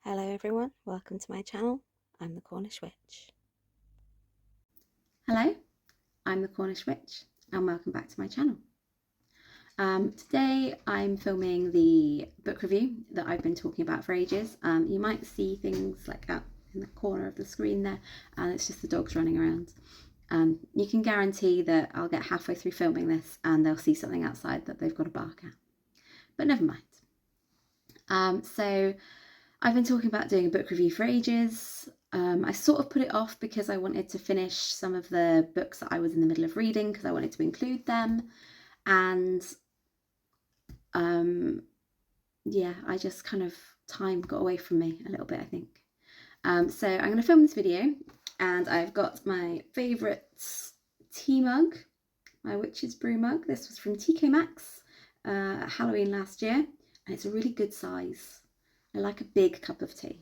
Hello everyone, welcome to my channel. I'm the Cornish Witch. Hello, I'm the Cornish Witch and welcome back to my channel. Today I'm filming the book review that I've been talking about for ages. You might see things like out in the corner of the screen there, and it's just the dogs running around. You can guarantee that I'll get halfway through filming this and they'll see something outside that they've got to bark at. But never mind. So I've been talking about doing a book review for ages. I sort of put it off because I wanted to finish some of the books that I was in the middle of reading because I wanted to include them. And yeah, I just kind of, time got away from me a little bit, I think. So I'm going to film this video, and I've got my favourite tea mug, my Witch's Brew mug. This was from TK Maxx at Halloween last year, and it's a really good size. I like a big cup of tea.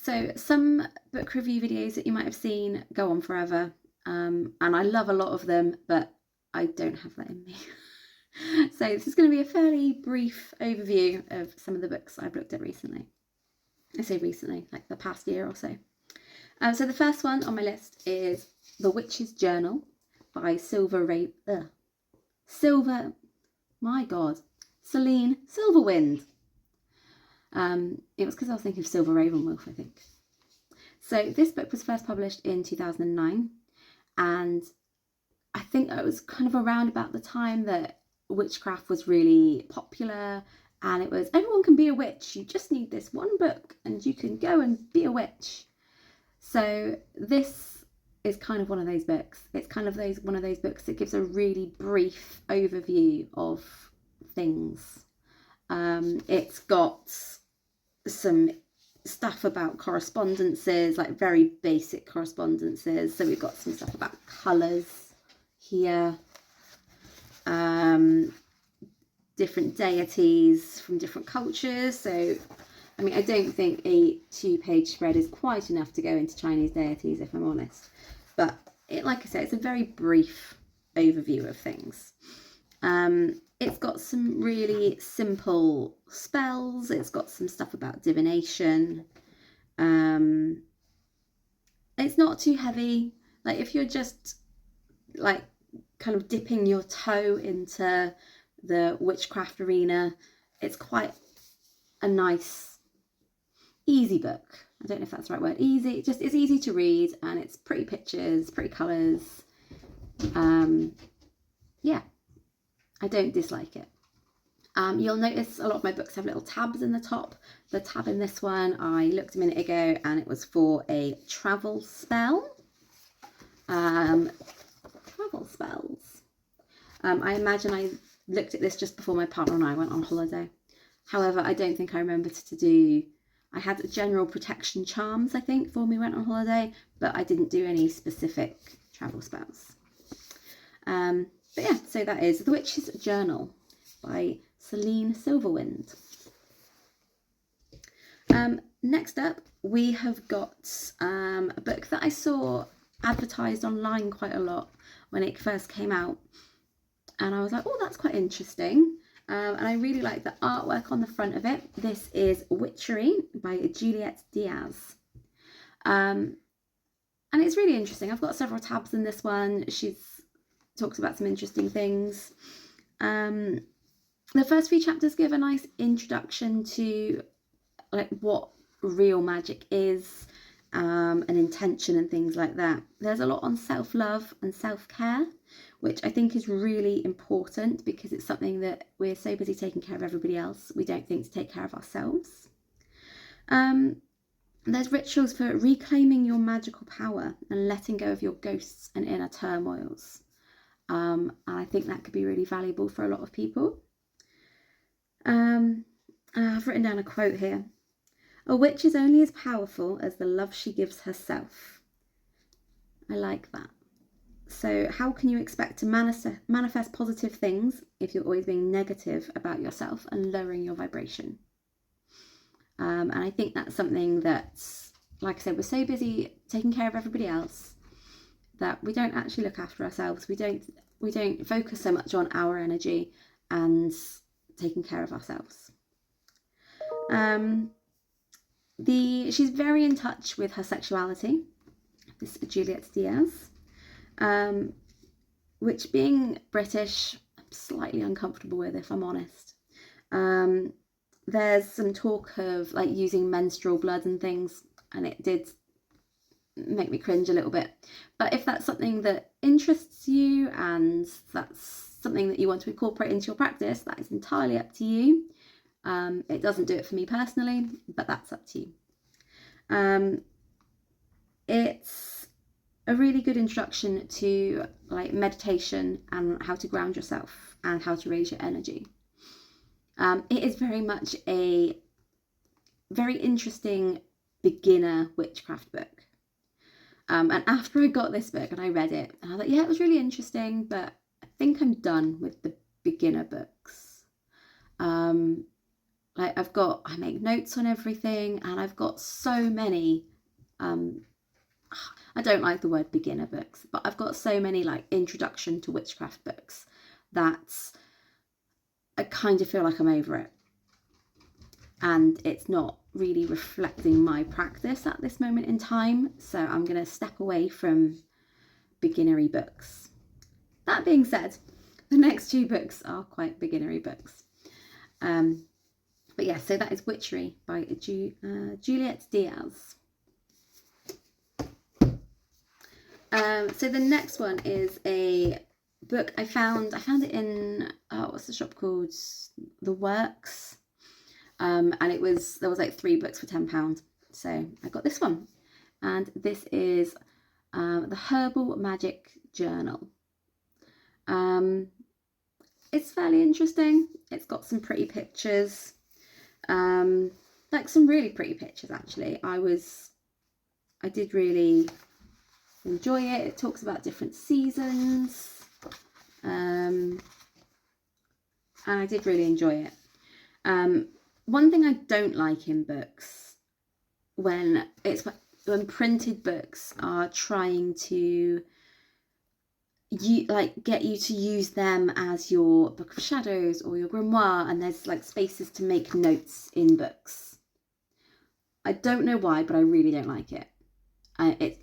So some book review videos that you might have seen go on forever, and I love a lot of them, but I don't have that in me. So this is going to be a fairly brief overview of some of the books I've looked at recently. I say recently, like the past year or so. So the first one on my list is The Witch's Journal by Selene Silverwind. It was because I was thinking of Silver Ravenwolf, I think. So this book was first published in 2009, and I think it was kind of around about the time that witchcraft was really popular, and it was everyone can be a witch, you just need this one book and you can go and be a witch. So this is kind of one of those books. It's kind of one of those books that gives a really brief overview of things. It's got some stuff about correspondences, like very basic correspondences. So we've got some stuff about colours here, different deities from different cultures. So I mean, I don't think a 2-page spread is quite enough to go into Chinese deities, if I'm honest, but like I said, it's a very brief overview of things. It's got some really simple spells. It's got some stuff about divination. It's not too heavy. Like if you're just like kind of dipping your toe into the witchcraft arena, it's quite a nice, easy book. I don't know if that's the right word. Easy. It's easy to read, and it's pretty pictures, pretty colours. Yeah. I don't dislike it. You'll notice a lot of my books have little tabs in the top. The tab in this one, I looked a minute ago, and it was for a travel spell. Travel spells. I imagine I looked at this just before my partner and I went on holiday. However, I don't think I remembered to do... I had general protection charms, I think, before we went on holiday, but I didn't do any specific travel spells. But yeah, so that is The Witch's Journal by Selene Silverwind. Next up, we have got a book that I saw advertised online quite a lot when it first came out. And I was like, oh, that's quite interesting. And I really like the artwork on the front of it. This is Witchery by Juliet Diaz. And it's really interesting. I've got several tabs in this one. She's talks about some interesting things. The first few chapters give a nice introduction to like what real magic is, and intention and things like that. There's a lot on self-love and self-care, which I think is really important because it's something that we're so busy taking care of everybody else, we don't think to take care of ourselves. There's rituals for reclaiming your magical power and letting go of your ghosts and inner turmoils. And I think that could be really valuable for a lot of people. I've written down a quote here. A witch is only as powerful as the love she gives herself. I like that. So how can you expect to manifest positive things if you're always being negative about yourself and lowering your vibration? And I think that's something that, like I said, we're so busy taking care of everybody else that we don't actually look after ourselves. We don't focus so much on our energy and taking care of ourselves. She's very in touch with her sexuality, this Juliet Diaz, which, being British, I'm slightly uncomfortable with, if I'm honest. There's some talk of like using menstrual blood and things, and it did make me cringe a little bit. But if that's something that interests you and that's something that you want to incorporate into your practice, that is entirely up to you. It doesn't do it for me personally, but that's up to you. It's a really good introduction to like meditation and how to ground yourself and how to raise your energy. It is very much a very interesting beginner witchcraft book. And after I got this book and I read it, I thought, yeah, it was really interesting, but I think I'm done with the beginner books. Like I make notes on everything, and I've got so many, I don't like the word beginner books, but I've got so many like introduction to witchcraft books that I kind of feel like I'm over it. And it's not really reflecting my practice at this moment in time. So I'm going to step away from beginnery books. That being said, the next two books are quite beginnery books. But yeah, so that is Witchery by Juliet Diaz. So the next one is a book I found it in, what's the shop called? The Works. And there was like 3 books for £10. So I got this one. And this is the Herbal Magick Journal. It's fairly interesting. It's got some pretty pictures. Like some really pretty pictures actually. I did really enjoy it. It talks about different seasons. And I did really enjoy it. One thing I don't like in books, when printed books are trying to get you to use them as your book of shadows or your grimoire, and there's like spaces to make notes in books. I don't know why, but I really don't like it. It's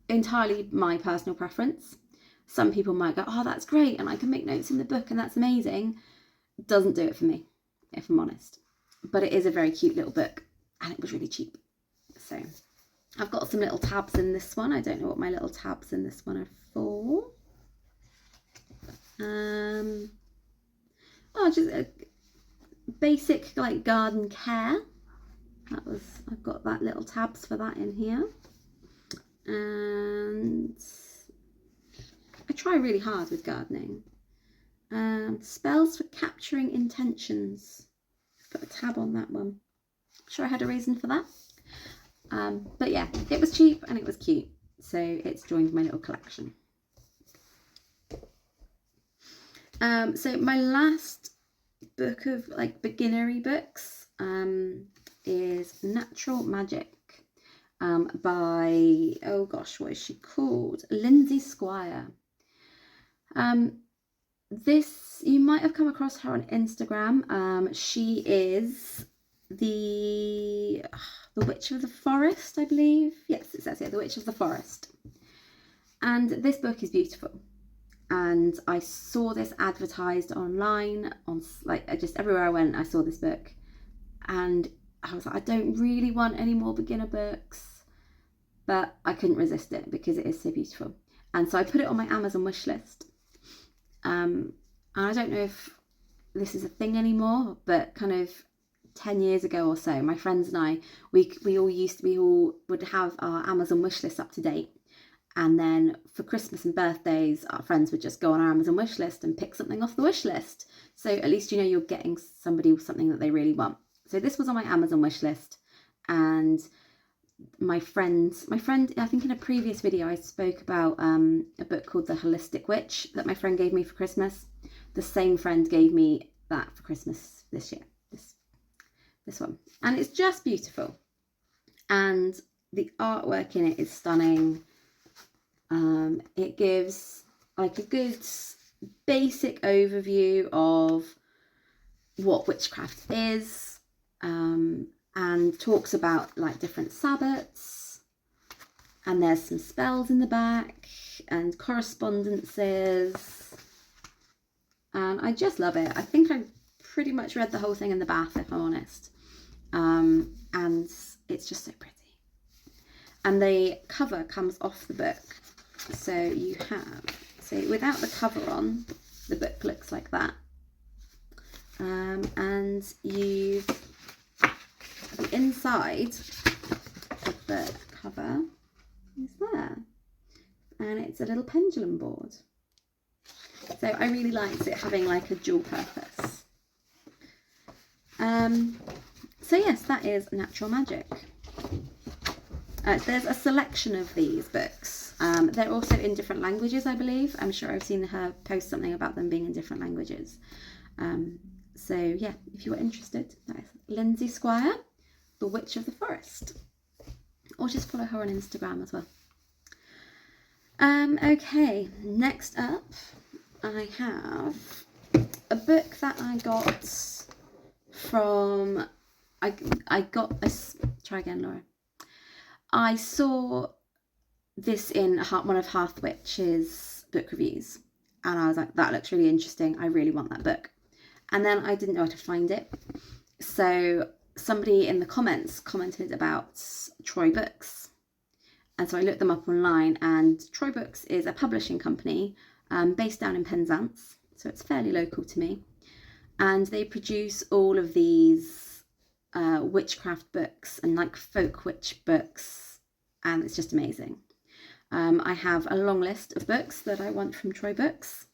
entirely my personal preference. Some people might go, oh, that's great, and I can make notes in the book and that's amazing. Doesn't do it for me, if I'm honest. But it is a very cute little book, and it was really cheap. So I've got some little tabs in this one. I don't know what my little tabs in this one are for. Just a basic like garden care. I've got that little tabs for that in here. And I try really hard with gardening. Spells for capturing intentions. Put a tab on that one. I'm sure I had a reason for that. But yeah, it was cheap and it was cute, so it's joined my little collection. So my last book of like beginnery books is Natural Magick by, oh gosh, what is she called? Lindsay Squire. This, you might have come across her on Instagram. She is the Witch of the Forest, I believe. Yes, it says here, the Witch of the Forest. And this book is beautiful. And I saw this advertised online, on like just everywhere I went, I saw this book. And I was like, I don't really want any more beginner books, but I couldn't resist it because it is so beautiful. And so I put it on my Amazon wish list. And I don't know if this is a thing anymore, but kind of 10 years ago or so, my friends and I, we all would have our Amazon wish list up to date. And then for Christmas and birthdays, our friends would just go on our Amazon wish list and pick something off the wish list. So at least you know you're getting somebody something that they really want. So this was on my Amazon wish list, and my friend, I think in a previous video I spoke about a book called The Holistic Witch that my friend gave me for Christmas. The same friend gave me that for Christmas this year, this one. And it's just beautiful. And the artwork in it is stunning. It gives like a good basic overview of what witchcraft is. and talks about like different Sabbats, and there's some spells in the back and correspondences, and I just love it. I think I pretty much read the whole thing in the bath, if I'm honest, and it's just so pretty. And the cover comes off the book, so you have, so without the cover on, the book looks like that, and the inside of the cover is there, and it's a little pendulum board. So I really liked it having like a dual purpose. So yes, that is Natural Magic. There's a selection of these books. They're also in different languages, I believe. I'm sure I've seen her post something about them being in different languages. So yeah, if you were interested, that is Lindsay Squire, the Witch of the Forest. Or just follow her on Instagram as well. Okay, next up, I have a book that I got from, try again, Laura. I saw this in one of Hearthwitch's book reviews, and I was like, that looks really interesting. I really want that book. And then I didn't know how to find it. So somebody in the comments commented about Troy Books. And so I looked them up online, and Troy Books is a publishing company based down in Penzance. So it's fairly local to me. And they produce all of these witchcraft books and like folk witch books. And it's just amazing. I have a long list of books that I want from Troy Books.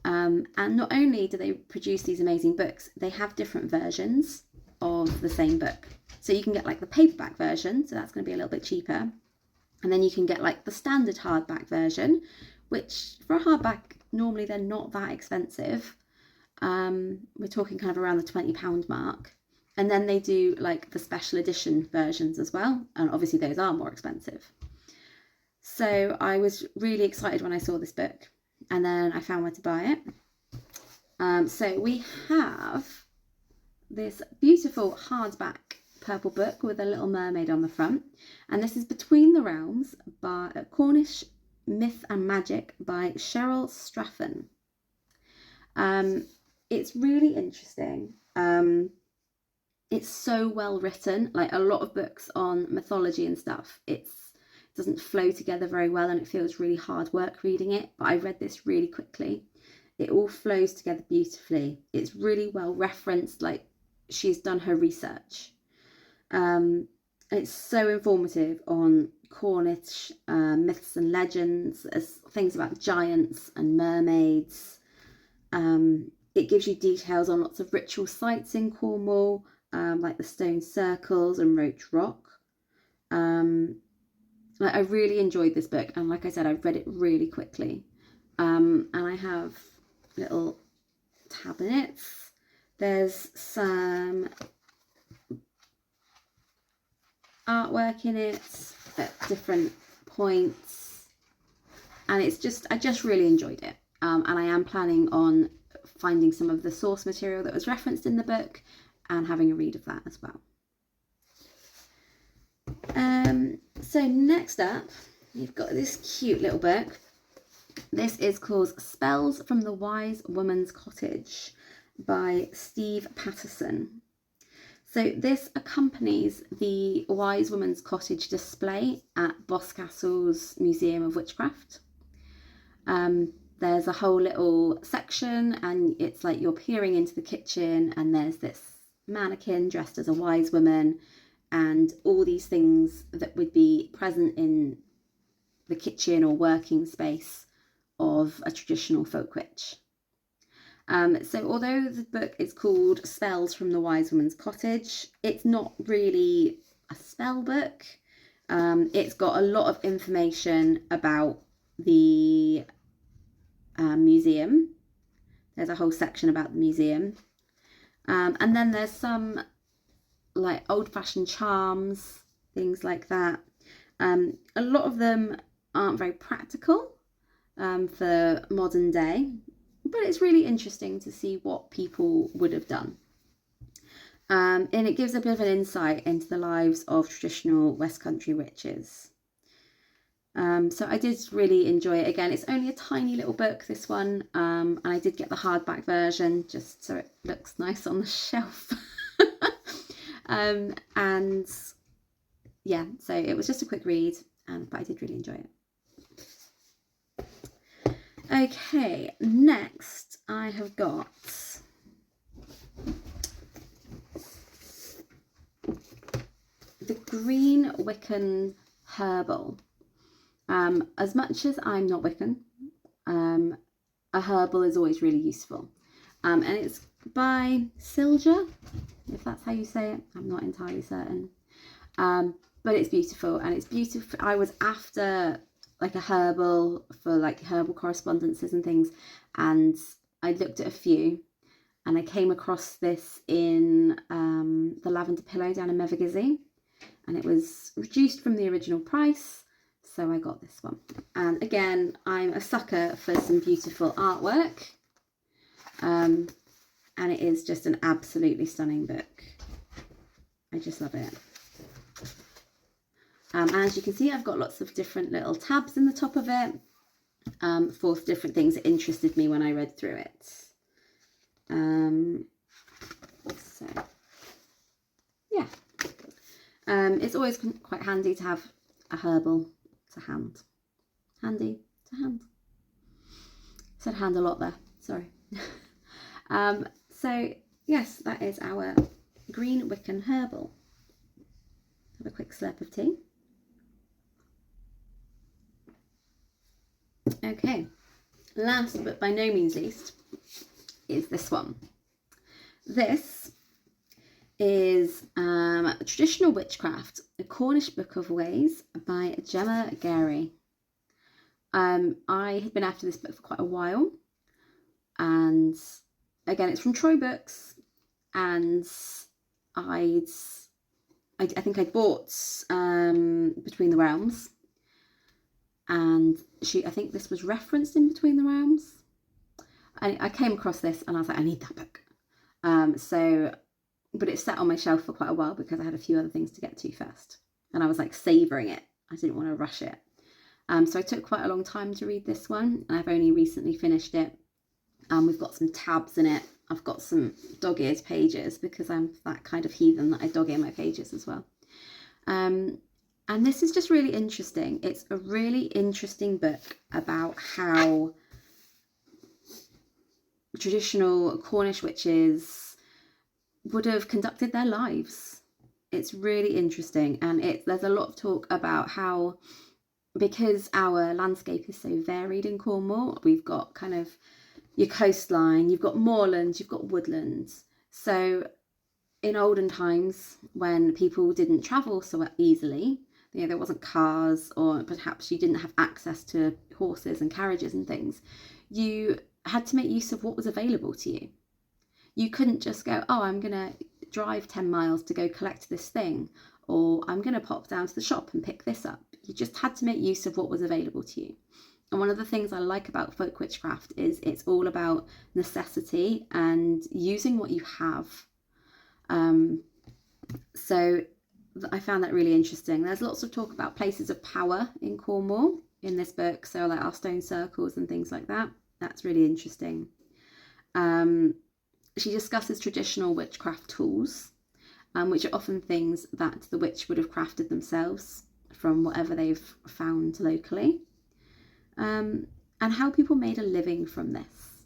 And not only do they produce these amazing books, they have different versions of the same book. So you can get like the paperback version, so that's going to be a little bit cheaper. And then you can get like the standard hardback version, which for a hardback, normally they're not that expensive. We're talking kind of around the £20 mark. And then they do like the special edition versions as well. And obviously those are more expensive. So I was really excited when I saw this book, and then I found where to buy it. So we have this beautiful hardback purple book with a little mermaid on the front, and this is Between the Realms by Cornish Myth and Magic by Cheryl Strafford. It's really interesting. It's so well written. Like a lot of books on mythology and stuff, it doesn't flow together very well, and it feels really hard work reading it, but I read this really quickly. It all flows together beautifully. It's really well referenced, like she's done her research. It's so informative on Cornish myths and legends, as things about giants and mermaids. It gives you details on lots of ritual sites in Cornwall, like the stone circles and Roach Rock. Like I really enjoyed this book, and like I said, I read it really quickly. And I have little tabinets. There's some artwork in it at different points, and it's just, I just really enjoyed it. And I am planning on finding some of the source material that was referenced in the book and having a read of that as well. So next up, you've got this cute little book. This is called Spells from the Wise Woman's Cottage by Steve Patterson. So this accompanies the Wise Woman's Cottage display at Boscastle's Museum of Witchcraft. There's a whole little section, and it's like you're peering into the kitchen, and there's this mannequin dressed as a wise woman, and all these things that would be present in the kitchen or working space of a traditional folk witch. So although the book is called Spells from the Wise Woman's Cottage, it's not really a spell book. It's got a lot of information about the museum. There's a whole section about the museum. And then there's some like old-fashioned charms, things like that. A lot of them aren't very practical for modern day, but it's really interesting to see what people would have done. And it gives a bit of an insight into the lives of traditional West Country witches. So I did really enjoy it. Again, it's only a tiny little book, this one, and I did get the hardback version just so it looks nice on the shelf. And yeah, so it was just a quick read, but I did really enjoy it. Okay, next I have got the Green Wiccan Herbal. As much as I'm not Wiccan, a herbal is always really useful. And it's by Silja, if that's how you say it. I'm not entirely certain. But it's beautiful, and it's beautiful. I was after like a herbal for like herbal correspondences and things, and I looked at a few, and I came across this in the Lavender Pillow down in Mevagissey, and it was reduced from the original price. So I got this one. And again, I'm a sucker for some beautiful artwork. And it is just an absolutely stunning book. I just love it. And as you can see, I've got lots of different little tabs in the top of it for different things that interested me when I read through it. So, yeah. It's always quite handy to have a herbal to hand. Handy to hand. Said hand a lot there, sorry. So yes, that is our Green Wiccan Herbal. Have a quick slurp of tea. Okay, last but by no means least is this one. This is Traditional Witchcraft, a Cornish Book of Ways by Gemma. I had been after this book for quite a while, and again, it's from Troy Books, and I think I'd bought Between the Realms, and I think this was referenced in Between the Realms. I came across this and I was like, I need that book. But it sat on my shelf for quite a while because I had a few other things to get to first, and I was like savouring it. I didn't want to rush it. So I took quite a long time to read this one, and I've only recently finished it. We've got some tabs in it. I've got some dog-eared pages because I'm that kind of heathen that I dog-ear my pages as well. And this is just really interesting. It's a really interesting book about how traditional Cornish witches would have conducted their lives. It's really interesting, and there's a lot of talk about how, because our landscape is so varied in Cornwall, we've got kind of your coastline, you've got moorlands, you've got woodlands. So in olden times, when people didn't travel so easily, there wasn't cars, or perhaps you didn't have access to horses and carriages and things, you had to make use of what was available to you. You couldn't just go, oh, I'm going to drive 10 miles to go collect this thing, or I'm going to pop down to the shop and pick this up. You just had to make use of what was available to you. And one of the things I like about folk witchcraft is it's all about necessity and using what you have. So I found that really interesting. There's lots of talk about places of power in Cornwall in this book, so like our stone circles and things like that. That's really interesting. She discusses traditional witchcraft tools, which are often things that the witch would have crafted themselves from whatever they've found locally, and how people made a living from this.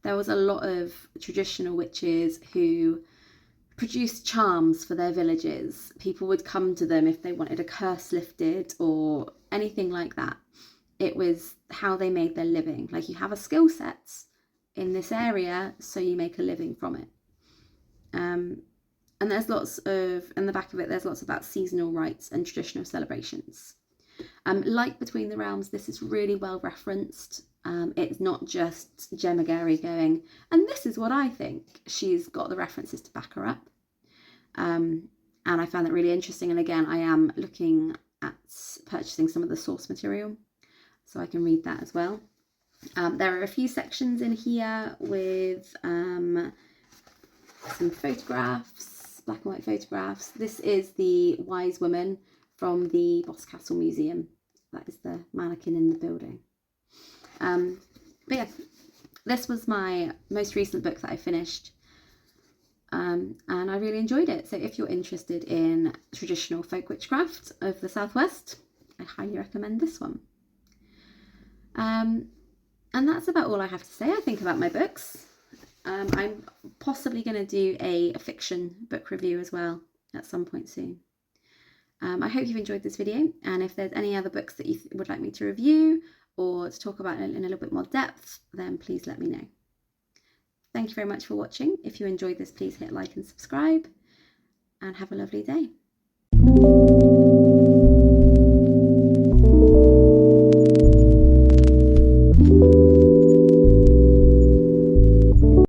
There was a lot of traditional witches who produced charms for their villages. People would come to them if they wanted a curse lifted or anything like that. It was how they made their living. Like, you have a skill set in this area, so you make a living from it. And there's lots of, in the back of it, there's lots about seasonal rites and traditional celebrations. Like Between the Realms, this is really well referenced. It's not just Gemma going, and this is what I think. She's got the references to back her up. And I found that really interesting. And again, I am looking at purchasing some of the source material, so I can read that as well. There are a few sections in here with some photographs black and white photographs. This is the wise woman from the Boscastle Museum. That is the mannequin in the building. But yeah, this was my most recent book that I finished. And I really enjoyed it. So if you're interested in traditional folk witchcraft of the Southwest, I highly recommend this one. And that's about all I have to say, I think, about my books. I'm possibly going to do a fiction book review as well at some point soon. I hope you've enjoyed this video, and if there's any other books that you would like me to review or to talk about in a little bit more depth, then please let me know. Thank you very much for watching. If you enjoyed this, please hit like and subscribe, and have a lovely day.